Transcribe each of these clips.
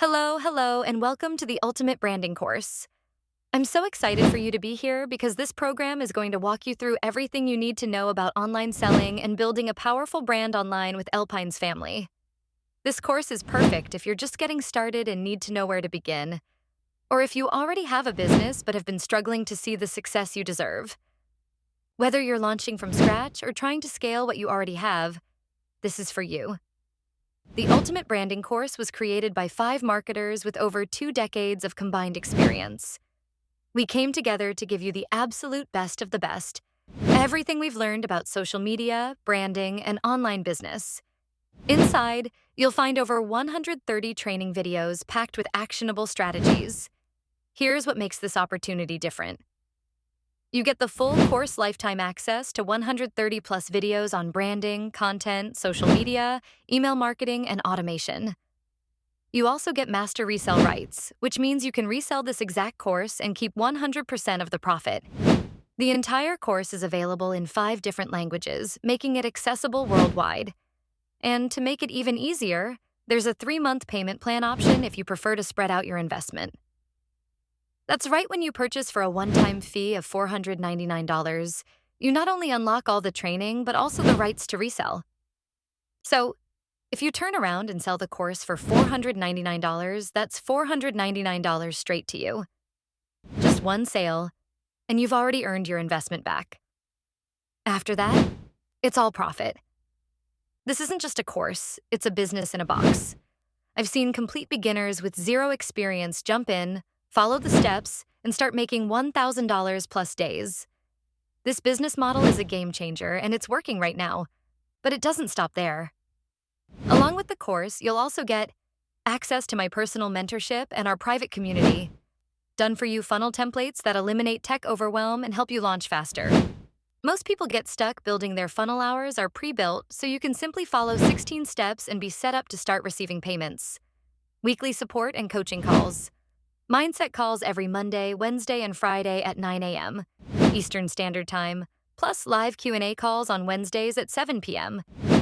Hello, and welcome to the Ultimate Branding course. I'm so excited for you to be here because this program is going to walk you through everything you need to know about online selling and building a powerful brand online with Alpine's family. This course is perfect if you're just getting started and need to know where to begin, or if you already have a business but have been struggling to see the success you deserve. Whether you're launching from scratch or trying to scale what you already have, this is for you. The Ultimate Branding course was created by 5 marketers with over 2 decades of combined experience. We came together to give you the absolute best of the best, everything we've learned about social media, branding, and online business. Inside, you'll find over 130 training videos packed with actionable strategies. Here's what makes this opportunity different. You get the full course lifetime access to 130 plus videos on branding, content, social media, email marketing, and automation. You also get master resell rights, which means you can resell this exact course and keep 100% of the profit. The entire course is available in 5 different languages, making it accessible worldwide. And to make it even easier, there's a 3-month payment plan option if you prefer to spread out your investment. That's right, when you purchase for a one-time fee of $499, you not only unlock all the training, but also the rights to resell. So, if you turn around and sell the course for $499, that's $499 straight to you. Just one sale, and you've already earned your investment back. After that, it's all profit. This isn't just a course, it's a business in a box. I've seen complete beginners with zero experience jump in, follow the steps, and start making $1,000 plus days. This business model is a game changer, and it's working right now. But it doesn't stop there. Along with the course, you'll also get access to my personal mentorship and our private community, done-for-you funnel templates that eliminate tech overwhelm and help you launch faster. Most people get stuck building their funnel. Ours are pre-built, so you can simply follow 16 steps and be set up to start receiving payments. Weekly support and coaching calls. Mindset calls every Monday, Wednesday, and Friday at 9 a.m. Eastern Standard Time, plus live Q&A calls on Wednesdays at 7 p.m.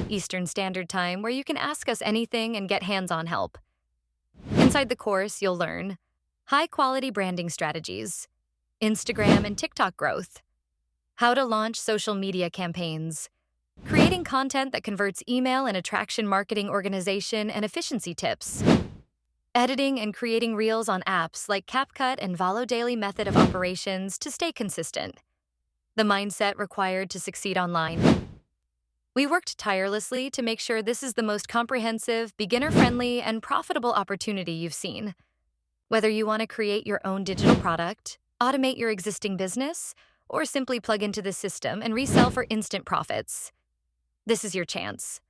Eastern Standard Time, where you can ask us anything and get hands-on help. Inside the course, you'll learn high-quality branding strategies, Instagram and TikTok growth, how to launch social media campaigns, creating content that converts email and attraction marketing organization and efficiency tips, editing and creating reels on apps like CapCut and Valo daily method of operations to stay consistent, the mindset required to succeed online. We worked tirelessly to make sure this is the most comprehensive, beginner-friendly, and profitable opportunity you've seen. Whether you want to create your own digital product, automate your existing business, or simply plug into the system and resell for instant profits, this is your chance.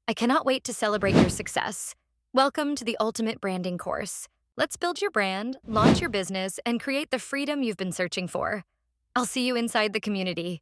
I cannot wait to celebrate your success. Welcome to the Ultimate Branding course. Let's build your brand, launch your business, and create the freedom you've been searching for. I'll see you inside the community.